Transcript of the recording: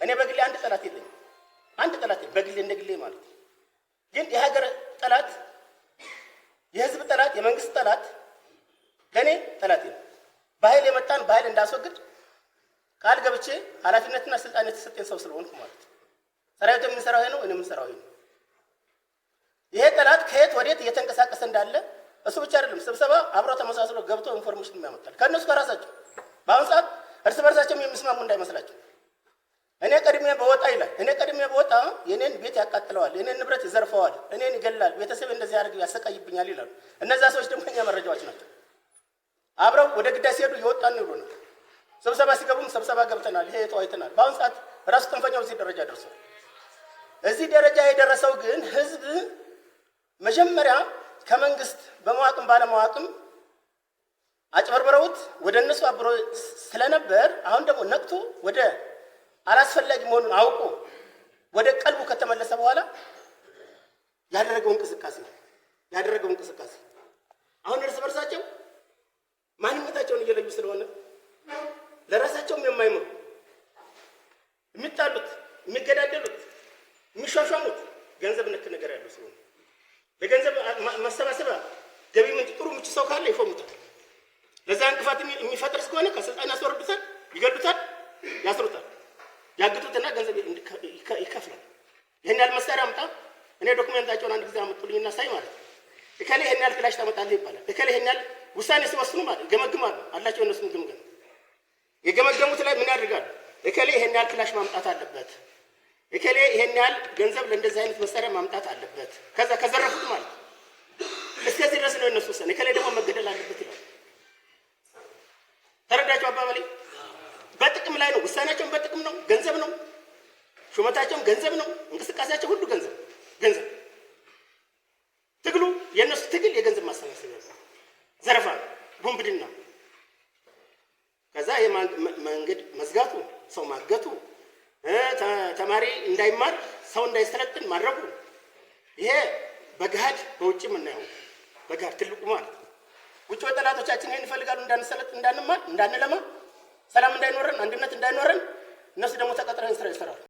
እኔ በግሌ አንድ ጠላት የለኝም። አንድ ጠላት በግሌ እንደግሌ ማለት ግን የሀገር ጠላት፣ የህዝብ ጠላት፣ የመንግስት ጠላት ለኔ ጠላት ነው። በኃይል የመጣን በኃይል እንዳስወግድ ቃል ገብቼ ኃላፊነትና ስልጣን የተሰጠኝ ሰው ስለሆንኩ ማለት ነው። ሰራዊቱ የሚሰራው ነው፣ እኔ የምሰራው ነው። ይሄ ጠላት ከየት ወዴት እየተንቀሳቀሰ እንዳለ እሱ ብቻ አይደለም፣ ስብሰባ አብረው ተመሳስሎ ገብቶ ኢንፎርሜሽን ያመጣል ከነሱ ከራሳቸው። በአሁኑ ሰዓት እርስ በርሳቸው የሚስማሙ እንዳይመስላቸው። እኔ ቀድሜ በወጣ ይላል። እኔ ቀድሜ በወጣ የኔን ቤት ያቃጥለዋል፣ የኔን ንብረት ይዘርፈዋል፣ እኔን ይገላል፣ ቤተሰብ እንደዚህ ያደርግ ያሰቃይብኛል ይላሉ። እነዛ ሰዎች ደግሞ እኛ መረጃዎች ናቸው። አብረው ወደ ግዳይ ሲሄዱ እየወጣን ነው ነው። ስብሰባ ሲገቡም ስብሰባ ገብተናል፣ ይሄ ተዋይተናል። በአሁኑ ሰዓት ራሱ ተንፈኛው እዚህ ደረጃ ደርሷል። እዚህ ደረጃ የደረሰው ግን ህዝብ መጀመሪያ ከመንግስት በመዋቅም ባለመዋቅም አጭበርብረውት ወደ እነሱ አብሮ ስለነበር አሁን ደግሞ ነቅቶ ወደ አላስፈላጊ መሆኑን አውቆ ወደ ቀልቡ ከተመለሰ በኋላ ያደረገው እንቅስቃሴ አሁን እርስ በርሳቸው ማንነታቸውን እየለዩ ስለሆነ ለራሳቸውም የማይምሩ የሚጣሉት፣ የሚገዳደሉት፣ የሚሿሿሙት ገንዘብ ነክ ነገር ያለው ስለሆነ በገንዘብ ማሰባሰቢያ ገቢ ምንጭ ጥሩ ምቹ ሰው ካለ ይፈሙታል። ለዛ እንቅፋት የሚፈጥር እስከሆነ ከስልጣን ያስወርዱታል፣ ይገዱታል፣ ያስሩታል፣ ያግቱትና ገንዘብ ይከፍላል። ይሄን ያህል መሳሪያ አምጣ፣ እኔ ዶክመንታቸውን አንድ ጊዜ አመጡልኝና ሳይ ማለት እከሌ ይሄን ያህል ክላሽ ታመጣለህ ይባላል። እከሌ ይሄን ያህል ውሳኔ ሲወስኑ ማለት ገመግማሉ አላቸው። እነሱን ግምገም የገመገሙት ላይ ምን ያደርጋሉ? እከሌ ይሄን ያህል ክላሽ ማምጣት አለበት፣ እከሌ ይሄን ያህል ገንዘብ ለእንደዚህ አይነት መሳሪያ ማምጣት አለበት። ከዛ ከዘረፉት ማለት እስከዚህ ድረስ ነው የነሱ ውሳኔ። እከሌ ደግሞ መገደል አለበት ይላል። ተረዳችሁ አባባሌ? በጥቅም ላይ ነው ውሳኔያቸውን፣ በጥቅም ነው፣ ገንዘብ ነው፣ ሹመታቸውም ገንዘብ ነው፣ እንቅስቃሴያቸው ሁሉ ገንዘብ። ትግሉ የነሱ ትግል የገንዘብ ማሰባሰቢያ ነው፣ ዘረፋ፣ ጉንብድና። ከዛ የመንገድ መዝጋቱ፣ ሰው ማገቱ፣ ተማሪ እንዳይማር ሰው እንዳይሰለጥን ማድረጉ፣ ይሄ በገሃድ በውጭ የምናየው በገሃድ ትልቁ ማለት ነው። ውጭ ጠላቶቻችን ይሄን ይፈልጋሉ፣ እንዳንሰለጥን፣ እንዳንማር፣ እንዳንለማ፣ ሰላም እንዳይኖረን፣ አንድነት እንዳይኖረን። እነሱ ደግሞ ተቀጥረን ስራ ይሰራሉ።